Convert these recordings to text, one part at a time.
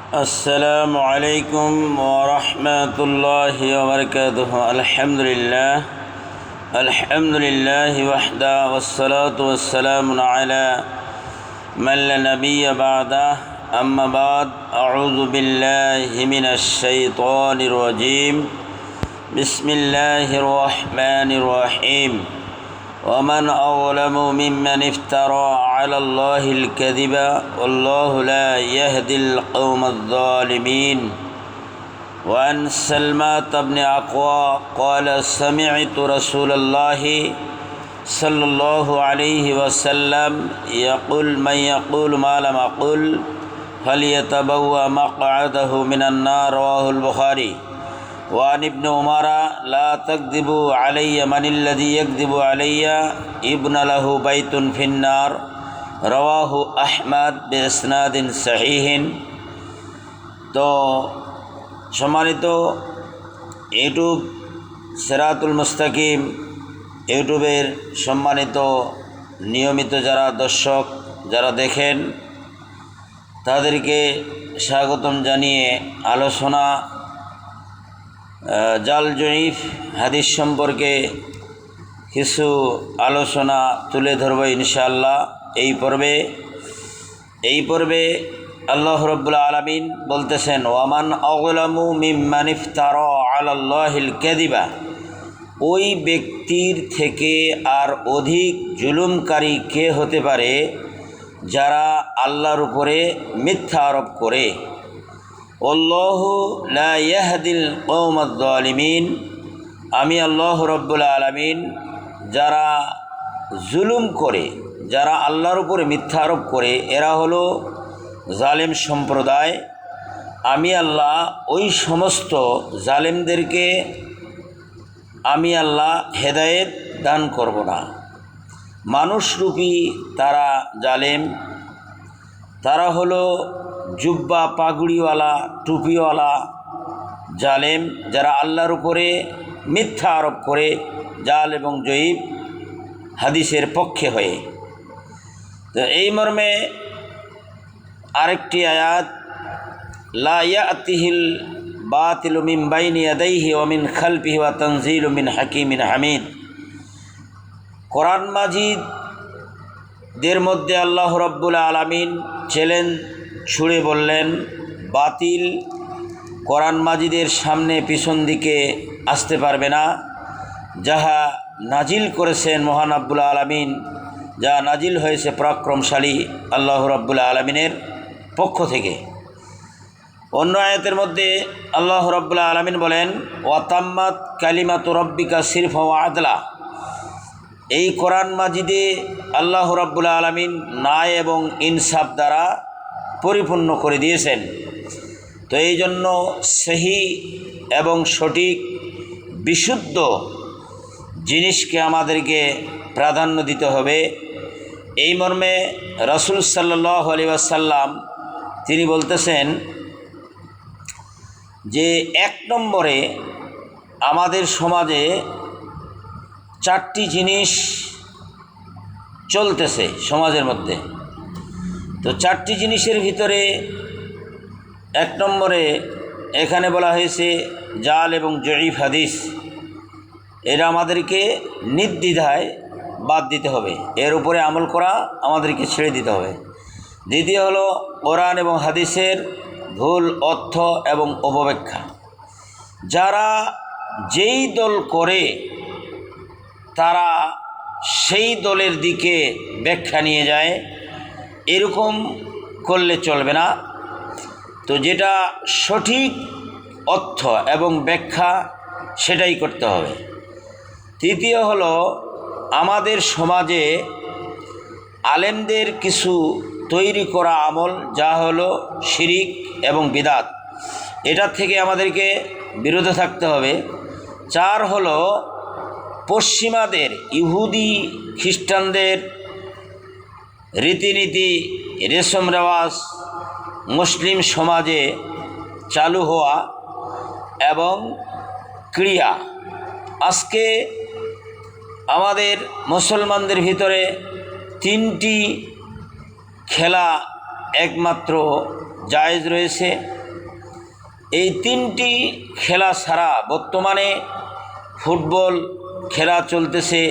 السلام عليكم ورحمة الله وبركاته. الحمد لله وحده والصلاة والسلام على من لا نبي بعده. أما بعد، أعوذ بالله من الشيطان الرجيم. بسم الله الرحمن الرحيم. ومن أظلم ممن افترى على الله الكذب والله لا يهدي القوم الظالمين. وعن سلمة بن أقوى قال سمعت رسول الله صلى الله عليه وسلم يقول من يقول ما لم أقل فليتبوأ مقعده من النار. رواه البخاري. وعن ابن عمر لا تكذبوا علي من الذي يكذب علي ابن له بيت في النار. رواه أحمد بإسناد صحيح. তো সম্মানিত ইউটিউব সিরাতুল মুস্তাকিম ইউটিউবের সম্মানিত নিয়মিত যারা দর্শক যারা দেখেন তাদেরকে স্বাগতম জানিয়ে আলোচনা জাল জয়ীফ হাদিস সম্পর্কে কিছু আলোচনা তুলে ধরব ইনশাআল্লাহ। এই পর্বে আল্লাহ রাব্বুল আলামিন বলতেছেন ওয়ামান আযলামু মিম্মান ইফতারা আলাল্লাহিল কাযিবা, ওই ব্যক্তির থেকে আর অধিক জুলুমকারী কে হতে পারে যারা আল্লাহর উপরে মিথ্যা আরোপ করে। আল্লাহু লা ইয়াহদিল কওমাজ জালিমিন, আমি আল্লাহ রাব্বুল আলামিন যারা জুলুম করে, যারা আল্লাহর উপরে মিথ্যা আরোপ করে, এরা হলো জালেম সম্প্রদায়। আমি আল্লাহ ওই সমস্ত জালেমদেরকে আমি আল্লাহ হেদায়েত দান করব না। মানুষরূপী তারা জালেম, তারা হলো জুব্বা পাগড়িওয়ালা টুপিওয়ালা জালেম, যারা আল্লাহর উপরে মিথ্যা আরোপ করে জাল এবং জয়ীব হাদিসের পক্ষে হয়ে। তো এই মর্মে আরেকটি আয়াত, লা ইয়াতিহিল বাতিলু মিন বাইনি ইয়াদাইহি ওয়া মিন খালফিহি ওয়া তানজিলু মিন হাকিমিন হামিদ। কোরআন মাজিদের মধ্যে আল্লাহ রাব্বুল আলামিন চ্যালেঞ্জ ছুড়ে বললেন, বাতিল কোরআন মাজিদের সামনে পিছন দিকে আসতে পারবে না। যাহা নাজিল করেছেন মহান রাব্বুল আলামিন, যা নাজিল হয়েছে পরাক্রমশালী আল্লাহ রাব্বুল আলামিনের পক্ষ থেকে। অন্য আয়াতের মধ্যে আল্লাহ রাব্বুল আলামিন বলেন ওয়াতাম্মাত কালিমাতু রাব্বিকা সিরফা ওয়া আদলা। এই কোরআন মাজিদে আল্লাহ রাব্বুল আলামিন ন্যায় এবং ইনসাফ দ্বারা পরিপূর্ণ করে দিয়েছেন। তো এই জন্য সহি এবং সঠিক বিশুদ্ধ জিনিসকে আমাদেরকে প্রাধান্য দিতে হবে। এই মর্মে রাসূল সাল্লাল্লাহু আলাইহি ওয়াসাল্লাম তিনি বলতেছেন যে এক নম্বরে আমাদের সমাজে চারটি জিনিস চলতেছে সমাজের মধ্যে। তো চারটি জিনিসের ভিতরে এক নম্বরে এখানে বলা হয়েছে জাল এবং জয়ীফ হাদিস। এরা আমাদেরকে নির্দ্বিধায় বাদ দিতে হবে, এর উপরে আমল করা আমাদেরকে ছেড়ে দিতে হবে। দ্বিতীয় হলো কোরআন এবং হাদিসের ভুল অর্থ এবং অপব্যাখ্যা। যারা যেই দল করে তারা সেই দলের দিকে ব্যাখ্যা নিয়ে যায়, এরকম করলে চলবে না। তো যেটা সঠিক অর্থ এবং ব্যাখ্যা সেটাই করতে হবে। তৃতীয় হলো আমাদের সমাজে আলেমদের কিছু তৈরি করা আমল, যা হলো শিরিক এবং বিদাত, এটার থেকে আমাদেরকে বিরত থাকতে হবে। চার হলো পশ্চিমাদের ইহুদি খ্রিস্টানদের রীতিনীতি রেশম রেওয়াজ মুসলিম সমাজে চালু হওয়া এবং ক্রিয়া। আজকে আমাদের মুসলমানদের ভিতরে তিনটি খেলা একমাত্র জায়েজ রয়েছে। এই তিনটি খেলা ছাড়া বর্তমানে ফুটবল খেলা চলতেছে,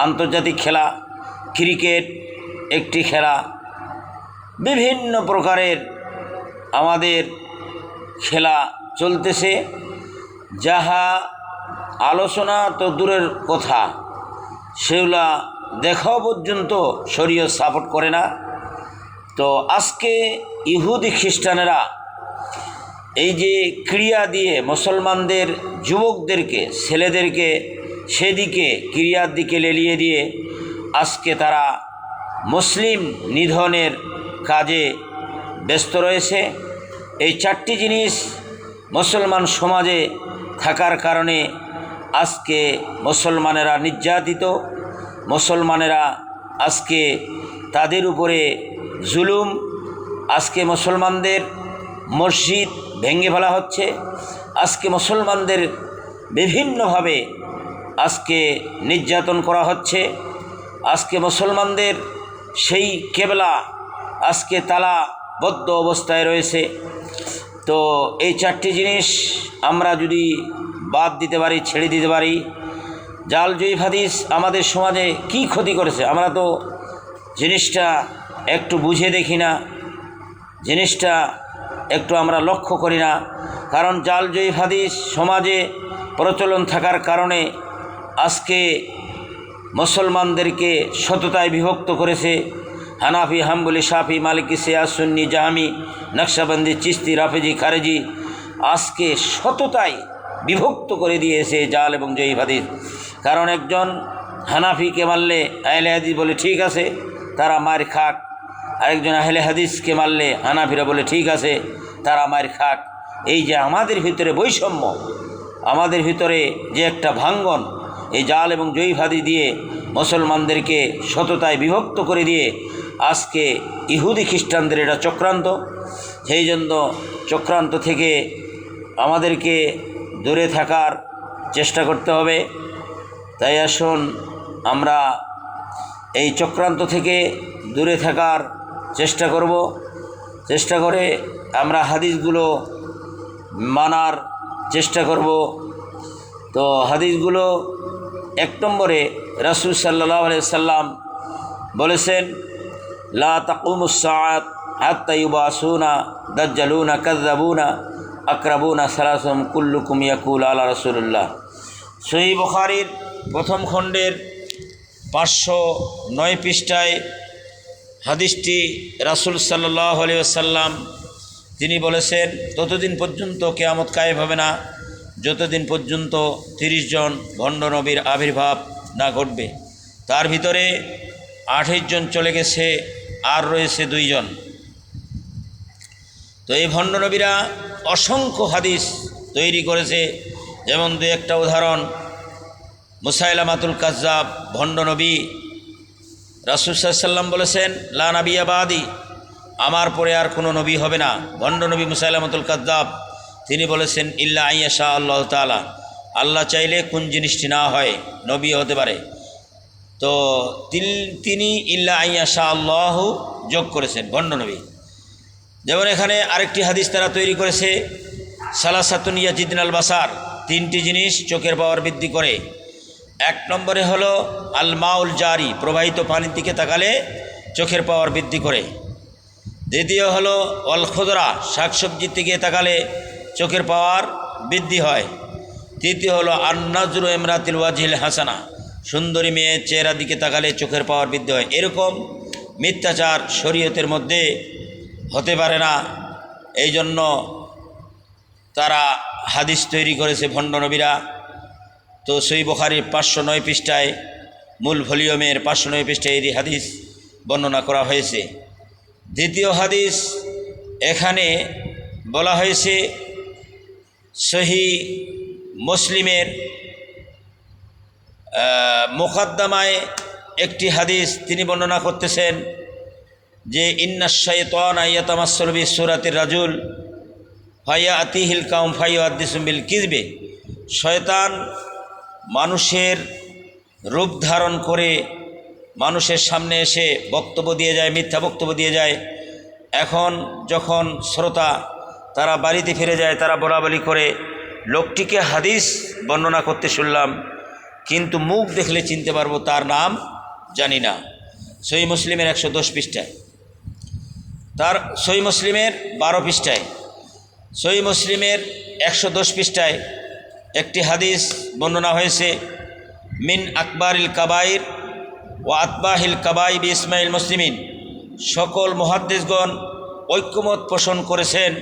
আন্তর্জাতিক খেলা, ক্রিকেট একটি খেলা, বিভিন্ন প্রকারের আমাদের খেলা চলতেছে, যাহা আলোচনা তো দূরের কথা, সেগুলা দেখাও পর্যন্ত শরীয়ত সাপোর্ট করে না। তো আজকে ইহুদি খ্রিস্টানেরা এই যে ক্রিয়া দিয়ে মুসলমানদের যুবকদেরকে, ছেলেদেরকে সেদিকে ক্রিয়ার দিকে লেলিয়ে দিয়ে আজকে তারা মুসলিম নিধনের কাজে ব্যস্ত রয়েছে। এই চারটি জিনিস মুসলমান সমাজে থাকার কারণে আজকে মুসলমানেরা নির্যাতিত, মুসলমানেরা আজকে তাদের উপরে জুলুম, আজকে মুসলমানদের মসজিদ ভেঙে ফেলা হচ্ছে, আজকে মুসলমানদের বিভিন্নভাবে আজকে নির্যাতন করা হচ্ছে, আজকে মুসলমানদের সেই কেবলা আজকে তালাবদ্ধ অবস্থায় রয়েছে। তো এই চারটি জিনিস আমরা যদি বাদ দিতে পারি, ছেড়ে দিতে পারি, জাল জয়ীফ হাদিস আমাদের সমাজে কি ক্ষতি করেছে আমরা তো জিনিসটা একটু বুঝে দেখি না, জিনিসটা একটু আমরা লক্ষ্য করি না। কারণ জাল জয়ীফ হাদিস সমাজে প্রচলন থাকার কারণে আজকে মুসলমানদেরকে শততায় বিভক্ত করেছে। হানাফি, হাম্বলি, শাফি, মালিকি, শিয়া, সুন্নি, জাহামি, নকশবন্দি, চিস্তি, রাফেজি, খারেজি আজকে শততায় বিভক্ত করে দিয়েছে জাল এবং জয়ীফ হাদিস। কারণ একজন হানাফিকে মারলে আহলে হাদিস বলে ঠিক আছে, তারা মার খাক, আরেকজন আহলে হাদিসকে মারলে হানাফিরা বলে ঠিক আছে, তারা মার খাক। এই যে আমাদের ভিতরে বৈষম্য, আমাদের ভিতরে যে একটা ভাঙ্গন, এই জাল এবং জয়ীফ হাদিস দিয়ে মুসলমানদেরকে শততায় বিভক্ত করে দিয়ে আজকে ইহুদি খ্রিস্টানদের এটা চক্রান্ত। সেই জন্য চক্রান্ত থেকে আমাদেরকে দূরে থাকার চেষ্টা করতে হবে। তাই আসুন আমরা এই চক্রান্ত থেকে দূরে থাকার চেষ্টা করব, চেষ্টা করে আমরা হাদিসগুলো মানার চেষ্টা করব। তো হাদিসগুলো এক নম্বরে রাসূল সাল্লাল্লাহু আলাইহি সাল্লাম বলেছেন, লা তাকুমুস সাআত হাত্তা ইউবাসুনা দাজ্জালুনা কাযযাবুনা আকরাবুনা সালাসুম কুল্লুকুম ইয়াকুল আলা রাসূলুল্লাহ। সহিহ বুখারীর প্রথম খণ্ডের 509 পৃষ্ঠায় হাদিসটি রাসূল সাল্লাল্লাহু আলাইহি ওয়াসাল্লাম তিনি বলেছেন, ততদিন পর্যন্ত কিয়ামত কায়েম হবে না যতদিন পর্যন্ত 30 জন ভণ্ড নবীর আবির্ভাব না ঘটবে। তার ভিতরে 28 জন চলে গেছে, আর রয়েছে 2 জন। তো এই ভণ্ড নবীরা অসংখ্য হাদিস তৈরি করেছে। যেমন দু একটা উদাহরণ, মুসাইলামাতুল কাজ্জাব ভণ্ড নবী, রাসূল সাল্লাল্লাহু আলাইহি ওয়াসাল্লাম বলেছেন, লা নাবিয়্যা বাদি, আমার পরে আর কোনো নবী হবে না। ভণ্ড নবী মুসাইলামাতুল কাজ্জাব তিনি বলেছেন, ইল্লা আইয়াশা আল্লাহ তাআলা, আল্লাহ চাইলে কোন জিনিসটি না হয় নবী হতে পারে। তো তিনি ইল্লা আইয়াশা আল্লাহ যোগ করেছেন ভণ্ড নবী। যেমন এখানে আরেকটি হাদিস তারা তৈরি করেছে, সালাসাতুন ইয়াজিদুল বাসার, 3টি জিনিস চোখের পাওয়ার বৃদ্ধি করে। 1 নম্বরে হলো আল মাউল জারি, প্রবাহিত পানির দিকে তাকালে চোখের পাওয়ার বৃদ্ধি করে। দ্বিতীয় হলো অল খুদরা, শাকসবজির দিকে তাকালে চোখের পাওয়ার বৃদ্ধি হয়। তৃতীয় হলো আন্নাজরু ইমরাতিল ওয়াজিল হাসানা, সুন্দরী মেয়ের চেহারার দিকে তাকালে চোখের পাওয়ার বৃদ্ধি হয়। এরকম মিথ্যাচার শরীয়তের মধ্যে হতে পারে না, এই জন্য তারা হাদিস তৈরি করেছে ভণ্ড নবীরা। তো সহিহ বুখারীর 509 পৃষ্ঠায়, মূল ভলিউমের 509 পৃষ্ঠায় এই হাদিস বর্ণনা করা হয়েছে। দ্বিতীয় হাদিস এখানে বলা হয়েছে সহিহ মুসলিমের মুকদ্দমায় একটি হাদিস তিনি বর্ণনা করতেছেন যে, ইন্নাশ শাইতানা ইয়াতামাসসালু বিসূরাতির রাজুল ফায়াতিহিল কাওম ফায়ুহাদ্দিসুম বিল কিযবি, শয়তান মানুষের রূপ ধারণ করে মানুষের সামনে এসে বক্তব্য দিয়ে যায়, মিথ্যা বক্তব্য দিয়ে যায়। এখন যখন শ্রোতা তারা বাড়িতে ফিরে যায়, তারা বলাবলি করে লোকটিকে হাদিস বর্ণনা করতে শুনলাম, কিন্তু মুখ দেখলে চিনতে পারবো, তার নাম জানি না। সহিহ মুসলিমের 110 পৃষ্ঠায়, তার সহিহ মুসলিমের 12 পৃষ্ঠায়, সহিহ মুসলিমের 110 পৃষ্ঠায় একটি হাদিস বর্ণনা হয়েছে, মিন আকবারিল কাবাইর ও আতবাহিল কাবাইব ইসমাইল মুসলিমিন। সকল মুহাদ্দিসগণ ঐক্যমত পোষণ করেছেন,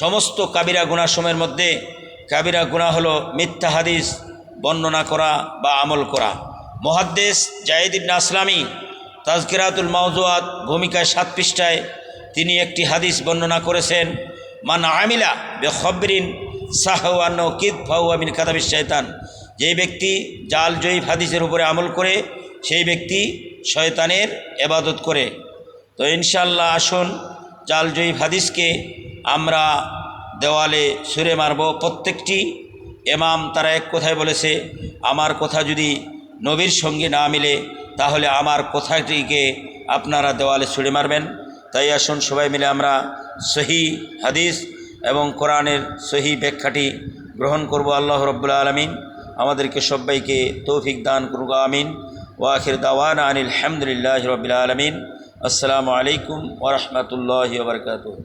সমস্ত কাবিরা গুনাহসমূহের মধ্যে কাবিরা গুনাহ হলো মিথ্যা হাদিস বর্ণনা করা বা আমল করা। মুহাদ্দিস জায়েদ ইবনে আসলামী তাজকিরাতুল মাওজুআত ভূমিকায় 7 পৃষ্ঠায় তিনি একটি হাদিস বর্ণনা করেছেন, মান আমিলা বিখবরিন সাহু আন্নাহু কিদ ফাহুয়া মিন কাযাবিশ শাইতান। যেই ব্যক্তি জাল জয়ীফ হাদিসের উপরে আমল করে সেই ব্যক্তি শয়তানের ইবাদত করে। তো ইনশাআল্লাহ আসুন জাল জয়ীফ হাদিসকে আমরা দেওয়ালে ছুঁড়ে মারব। প্রত্যেকটি ইমাম তারা এক কথায় বলেছে, আমার কথা যদি নবীর সঙ্গে না মিলে তাহলে আমার কথাটিকে আপনারা দেওয়ালে ছুঁড়ে মারবেন। তাই আসুন সবাই মিলে আমরা সহি হাদিস এবং কোরআনের সহি ব্যাখ্যাটি গ্রহণ করব। আল্লাহ রাব্বুল আলামিন আমাদেরকে সবাইকে তৌফিক দান করুক, আমিন। ওয়া আখির দাওয়ানা আনিল হামদুলিল্লাহি রাব্বিল আলামিন। আসসালামু আলাইকুম ওয়া রাহমাতুল্লাহি ওয়া বারাকাতুহু।